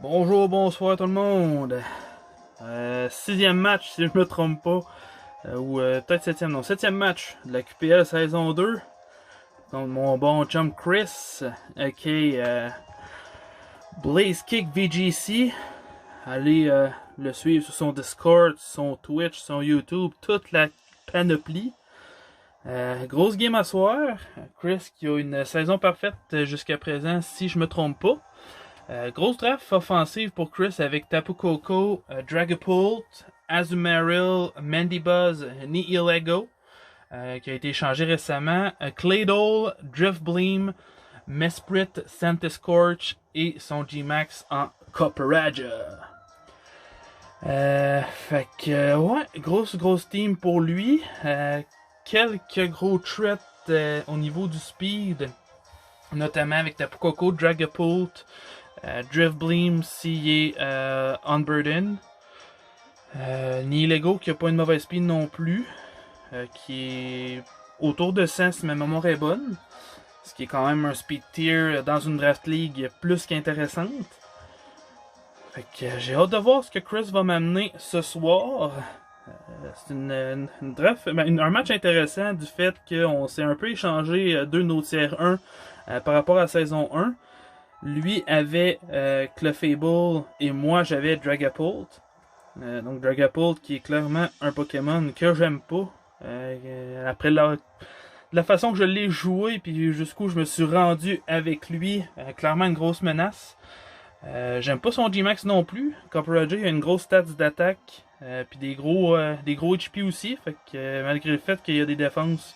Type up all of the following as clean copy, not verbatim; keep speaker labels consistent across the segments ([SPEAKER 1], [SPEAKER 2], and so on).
[SPEAKER 1] Bonjour, bonsoir tout le monde. Sixième match, si je me trompe pas. Ou peut-être septième, non. Septième match de la QPL saison 2. Donc mon bon chum Chris, aka Blaze Kick VGC. Allez le suivre sur son Discord, son Twitch, son YouTube, toute la panoplie. Grosse game à soir. Chris qui a une saison parfaite jusqu'à présent, si je me trompe pas. Grosse draft offensive pour Chris avec Tapu Koko, Dragapult, Azumarill, Mandibuzz, Nihilego, qui a été échangé récemment, Claydol, Driftbleem, Mesprit, Scorch et son G-Max en Copperajah. Fait que, ouais, grosse team pour lui. Quelques gros threats au niveau du speed, notamment avec Tapu Koko, Dragapult, Driftbleem s'il est Unburden. Nihilego qui a pas une mauvaise speed non plus. Qui est autour de 100 si ma mémoire est bonne. Ce qui est quand même un speed tier dans une draft league plus qu'intéressante. Fait que j'ai hâte de voir ce que Chris va m'amener ce soir. C'est une draft, un match intéressant du fait qu'on s'est un peu échangé deux de nos tiers 1 par rapport à la saison 1. Lui avait Clefable et moi j'avais Dragapult. Donc Dragapult qui est clairement un Pokémon que j'aime pas. Après la façon que je l'ai joué puis jusqu'où je me suis rendu avec lui, clairement une grosse menace. J'aime pas son G-Max non plus. Copperajah a une grosse stats d'attaque puis des gros HP aussi. Fait que malgré le fait qu'il y a des défenses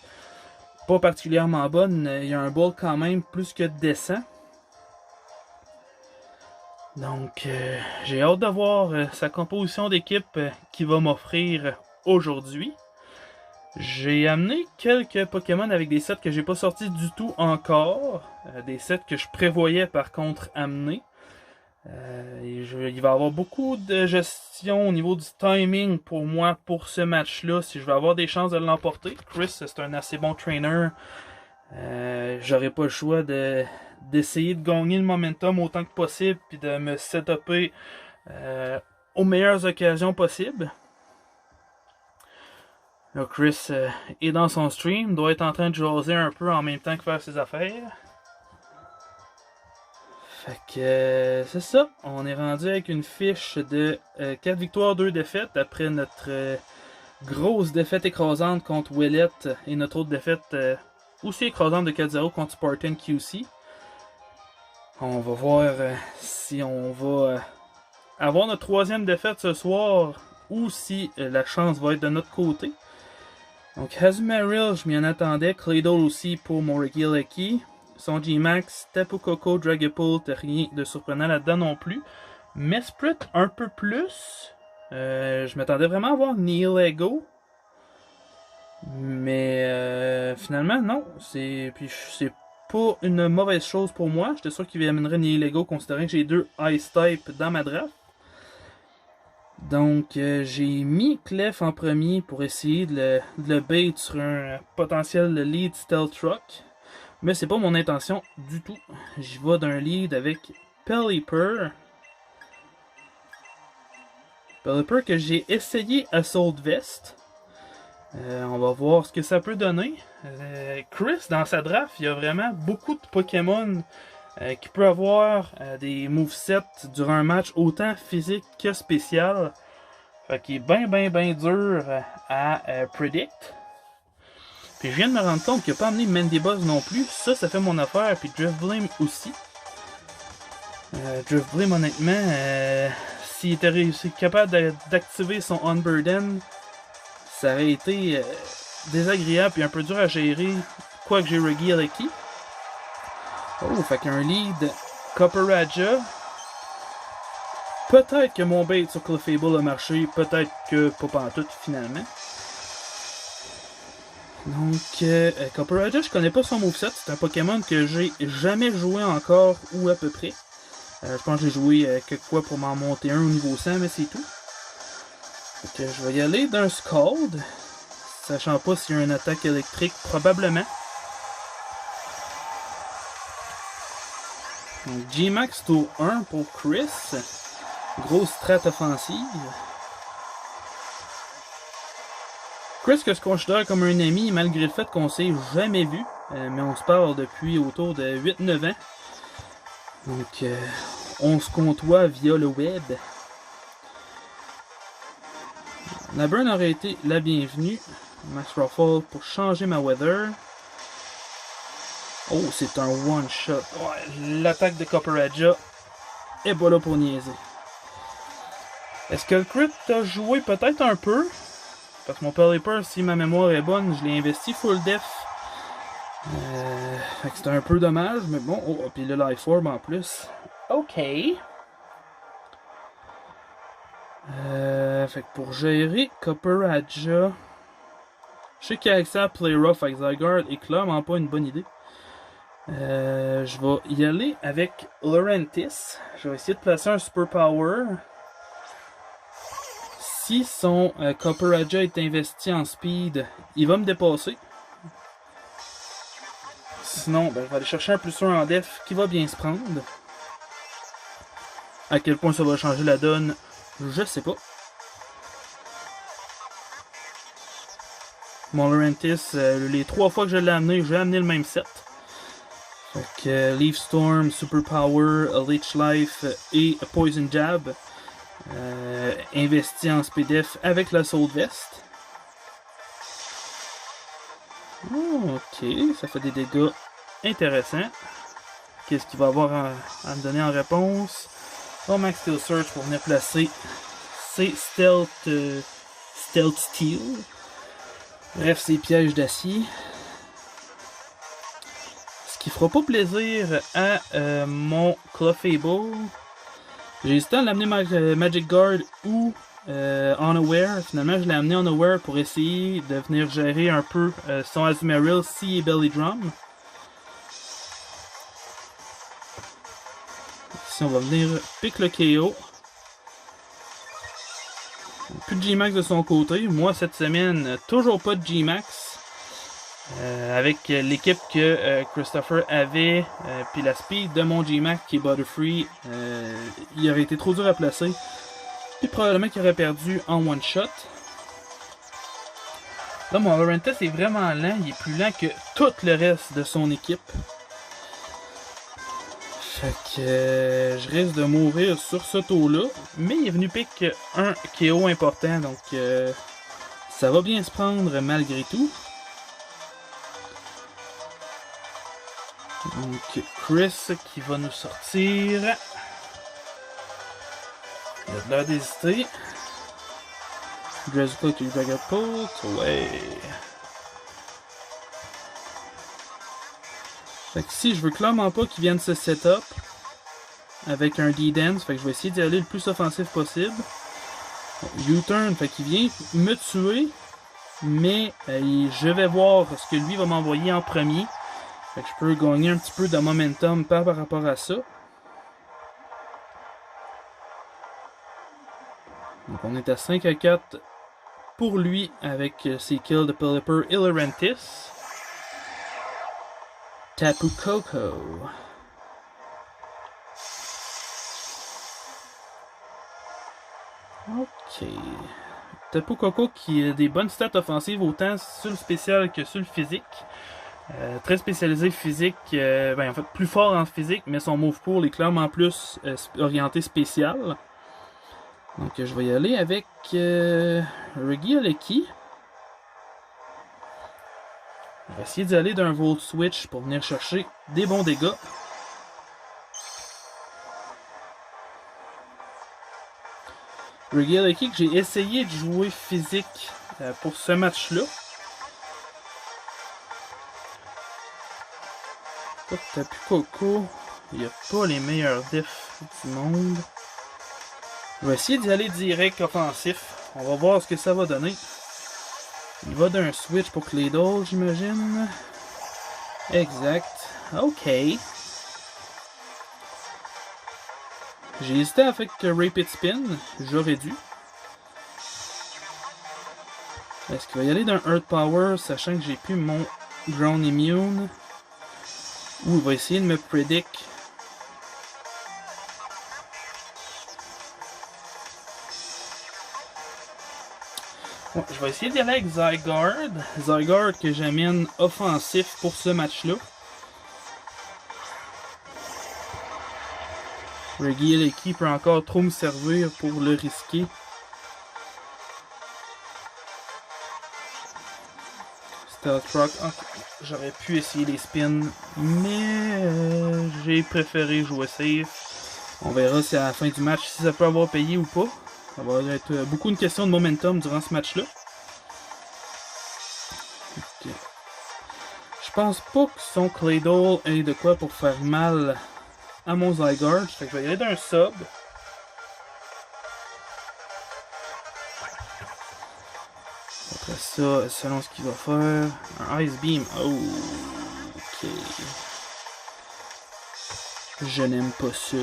[SPEAKER 1] pas particulièrement bonnes, il y a un ball quand même plus que décent. Donc, j'ai hâte de voir sa composition d'équipe qu'il va m'offrir aujourd'hui. J'ai amené quelques Pokémon avec des sets que j'ai pas sortis du tout encore. Des sets que je prévoyais par contre amener. Il va y avoir beaucoup de gestion au niveau du timing pour moi pour ce match-là. Si je vais avoir des chances de l'emporter. Chris, c'est un assez bon trainer. J'aurais pas le choix d'essayer de gagner le momentum autant que possible puis de me setuper aux meilleures occasions possibles. Là, Chris est dans son stream, doit être en train de jaser un peu en même temps que faire ses affaires. Fait que c'est ça, on est rendu avec une fiche de 4 victoires, 2 défaites après notre grosse défaite écrasante contre Willett et notre autre défaite aussi écrasante de 4-0 contre Spartan QC. On va voir si on va avoir notre troisième défaite ce soir ou si la chance va être de notre côté. Donc Azumarill, je m'y en attendais. Claydol aussi pour mon Regieleki. Son G-Max, Tapu Koko, Dragapult, rien de surprenant là-dedans non plus. Mesprit un peu plus. Je m'attendais vraiment à voir Nihilego. Mais finalement, non. C'est pas une mauvaise chose pour moi. J'étais sûr qu'il amènerait Nihilego considérant que j'ai deux Ice Type dans ma draft. Donc j'ai mis Clef en premier pour essayer de le bait sur un potentiel lead Stealth Truck. Mais c'est pas mon intention du tout. J'y vais d'un lead avec Pelipper. Pelipper que j'ai essayé à Assault Vest. On va voir ce que ça peut donner. Chris, dans sa draft, il y a vraiment beaucoup de Pokémon qui peut avoir des movesets durant un match autant physique que spécial. Fait qu'il est bien dur à predict. Puis je viens de me rendre compte qu'il n'a pas amené Mandibuzz non plus. Ça fait mon affaire. Puis Driftbleem aussi. Driftbleem, honnêtement, s'il était capable d'activer son Unburden, ça aurait été désagréable et un peu dur à gérer. Quoique j'ai Regieleki. Oh, fait qu'un lead Copperajah. Peut-être que mon bait sur Clefable a marché. Peut-être que pas pantoute finalement. Donc, Copperajah, je connais pas son moveset. C'est un Pokémon que j'ai jamais joué encore ou à peu près. Je pense que j'ai joué quelques fois pour m'en monter un au niveau 100, mais c'est tout. Donc, je vais y aller d'un Scald. Sachant pas s'il y a une attaque électrique, probablement. Donc, G-Max tour 1 pour Chris. Grosse strat offensive. Chris que je considère comme un ami malgré le fait qu'on s'est jamais vu. Mais on se parle depuis autour de 8-9 ans. Donc on se côtoie via le web. La burn aurait été la bienvenue. Max Ruffle pour changer ma weather. Oh, c'est un one shot. Ouais, l'attaque de Copperajah est pas là pour niaiser. Est-ce que le crit a joué peut-être un peu? Parce que mon Pelipper, si ma mémoire est bonne, je l'ai investi full def. Fait que c'était un peu dommage, mais bon. Oh, puis le Life Orb en plus. Ok. Fait que pour gérer Copperajah, je sais qu'avec ça, Play Rough avec Zygarde est clairement pas une bonne idée. Je vais y aller avec Lurantis. Je vais essayer de placer un Super Power. Si son Copperajah est investi en speed, il va me dépasser. Sinon, ben, je vais aller chercher un plus 1 en def qui va bien se prendre. À quel point ça va changer la donne, je sais pas. Mon Lurantis, les 3 fois que je l'ai amené, j'ai amené le même set. Fait que Leaf Storm, Super Power, Leech Life et Poison Jab. Investi en SPDF avec la Soul Vest. Oh, ok, ça fait des dégâts intéressants. Qu'est-ce qu'il va avoir à me donner en réponse? Oh, Max Steel Search pour venir placer ses Stealth Steel. Bref, ses pièges d'acier. Ce qui fera pas plaisir à mon Clefable. J'ai hésité à l'amener Magic Guard ou Unaware. Finalement, je l'ai amené Unaware pour essayer de venir gérer un peu son Azumarill si Belly Drum. Ici, on va venir pick le KO. Plus de G-Max de son côté. Moi, cette semaine, toujours pas de G-Max. Avec l'équipe que Christopher avait, puis la speed de mon G-Max qui est Butterfree, il aurait été trop dur à placer. Puis probablement qu'il aurait perdu en one shot. Là, mon Lurantis est vraiment lent, il est plus lent que tout le reste de son équipe. Fait que je risque de mourir sur ce tour-là. Mais il est venu pick un KO important, donc ça va bien se prendre malgré tout. Donc Chris qui va nous sortir. Il a de l'air d'hésiter. Dressrosa avec Dragapult, ouais. Fait que si je veux clairement pas qu'il vienne se setup avec un D-Dance, fait que je vais essayer d'y aller le plus offensif possible. U-turn, fait qu'il vient me tuer, mais je vais voir ce que lui va m'envoyer en premier. Fait que je peux gagner un petit peu de momentum par rapport à ça. Donc on est à 5-4 pour lui avec ses kills de Pelipper et Lurantis. Tapu Koko. Ok. Tapu Koko qui a des bonnes stats offensives autant sur le spécial que sur le physique. Très spécialisé physique, en fait plus fort en physique, mais son move pool est clairement plus orienté spécial. Donc je vais y aller avec Regieleki. On va essayer d'y aller d'un Volt Switch pour venir chercher des bons dégâts. Regieleki que j'ai essayé de jouer physique pour ce match-là. Tapu Koko, il n'y a pas les meilleurs defs du monde. Je vais essayer d'y aller direct offensif. On va voir ce que ça va donner. Il va d'un switch pour Claydol, j'imagine. Exact. Ok. J'ai hésité avec Rapid Spin. J'aurais dû. Est-ce qu'il va y aller d'un Earth Power, sachant que j'ai plus mon Ground Immune? Ou il va essayer de me predict Ouais, je vais essayer d'y aller avec Zygarde. Zygarde que j'amène offensif pour ce match-là. Reggie Eleki peut encore trop me servir pour le risquer. Stealth Rock, j'aurais pu essayer les spins, mais j'ai préféré jouer safe. On verra si à la fin du match si ça peut avoir payé ou pas. Ça va être beaucoup une question de momentum durant ce match-là. Okay. Je pense pas que son Claydol ait de quoi pour faire mal à mon Zygarde. Fait que je vais y aller d'un sub. Après ça, selon ce qu'il va faire, un Ice Beam. Oh, ok. Je n'aime pas ça.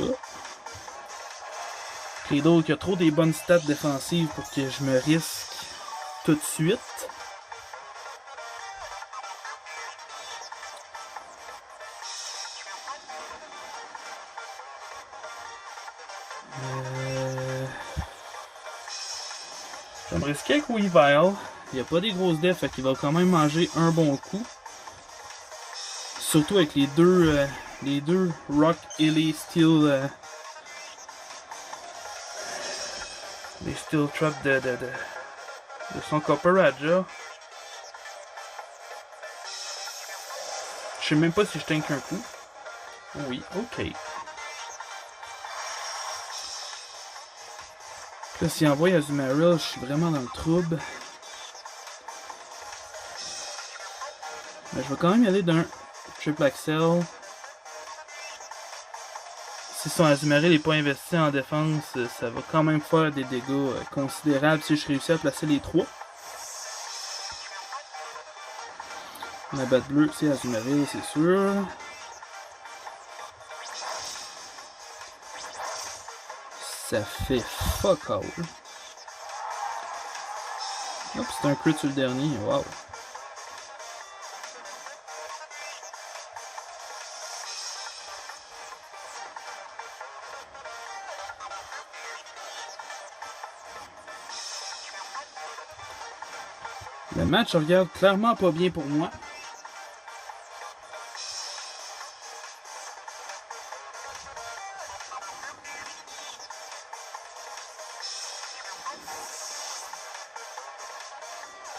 [SPEAKER 1] Claydol qui a trop des bonnes stats défensives pour que je me risque tout de suite. Je vais me risquer avec Weavile. Il n'y a pas des grosses defs, fait qu'il va quand même manger un bon coup. Surtout avec les deux Rock et les Steel. Les Steel Traps de son Copper Raja. Je sais même pas si je tank un coup. Oui, ok. Là, s'il envoie Azumarill, je suis vraiment dans le trouble. Mais je vais quand même y aller d'un Triple Axel. Si son Azumarill n'est pas investi en défense, ça va quand même faire des dégâts considérables si je réussis à placer les trois. La batte bleue, c'est Azumarill, c'est sûr. Ça fait fuck all. Hop, c'est un crit sur le dernier, wow. Le match regarde clairement pas bien pour moi.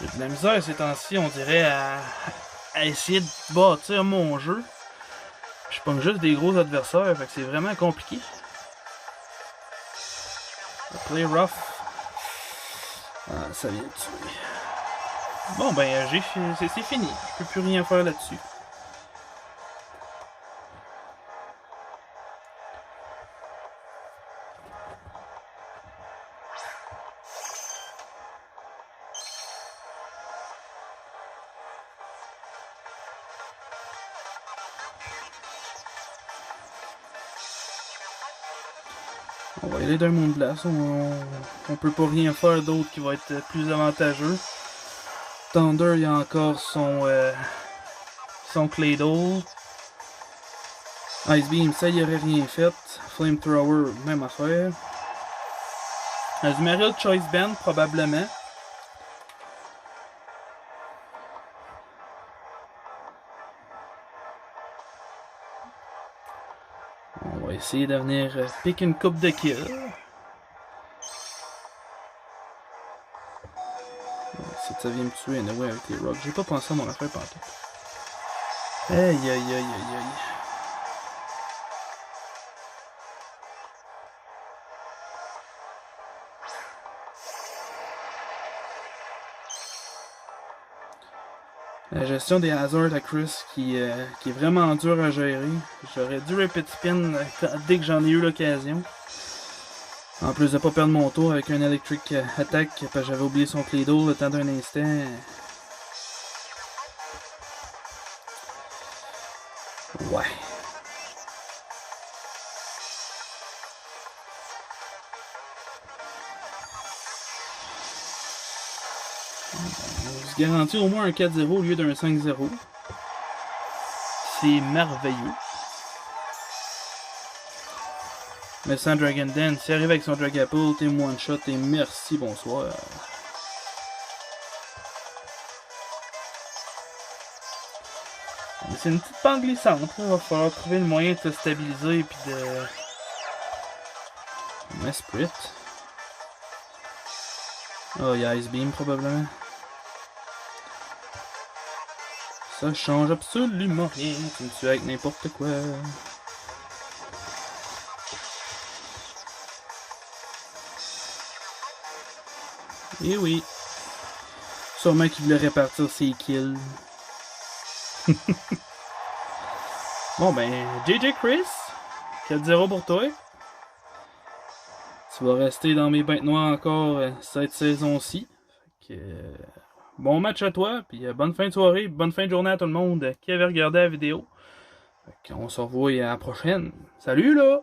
[SPEAKER 1] J'ai de la misère ces temps-ci, on dirait, à essayer de bâtir mon jeu. Je pogne juste des gros adversaires, fait que c'est vraiment compliqué. Play rough. Ah, ça vient de tuer. Bon ben, c'est fini. Je peux plus rien faire là-dessus. On va y aller d'un monde glace. On peut pas rien faire d'autre qui va être plus avantageux. Thunder, il y a encore son Claydol. Ice Beam, ça y aurait rien fait. Flamethrower, même affaire. Azumarill Choice Band, probablement. On va essayer de venir pick une coupe de kill. Si ça vient me tuer, anyway, avec les rocks. J'ai pas pensé à mon affaire pantoute. Aïe aïe aïe aïe aïe. La gestion des hazards à Chris qui est vraiment dur à gérer. J'aurais dû repeat spin dès que j'en ai eu l'occasion. En plus de pas perdre mon tour avec un Electric Attack parce que j'avais oublié son Claydol le temps d'un instant. Ouais. On se garantit au moins un 4-0 au lieu d'un 5-0. C'est merveilleux. Mais sans Dragon Dance, s'il arrive avec son Dragapult, t'es one shot et merci, bonsoir. c'est une petite pente glissante. Là. Il va falloir trouver le moyen de se stabiliser et puis de... Un sprit. Oh, il y a Ice Beam probablement. Ça change absolument rien. Tu me tues avec n'importe quoi. Et oui. Sûrement qu'il voulait répartir ses kills. Bon ben, JJ Chris, 4-0 pour toi. Tu vas rester dans mes bêtes noires encore cette saison-ci. Bon match à toi, puis bonne fin de soirée, bonne fin de journée à tout le monde qui avait regardé la vidéo. On se revoit à la prochaine. Salut là!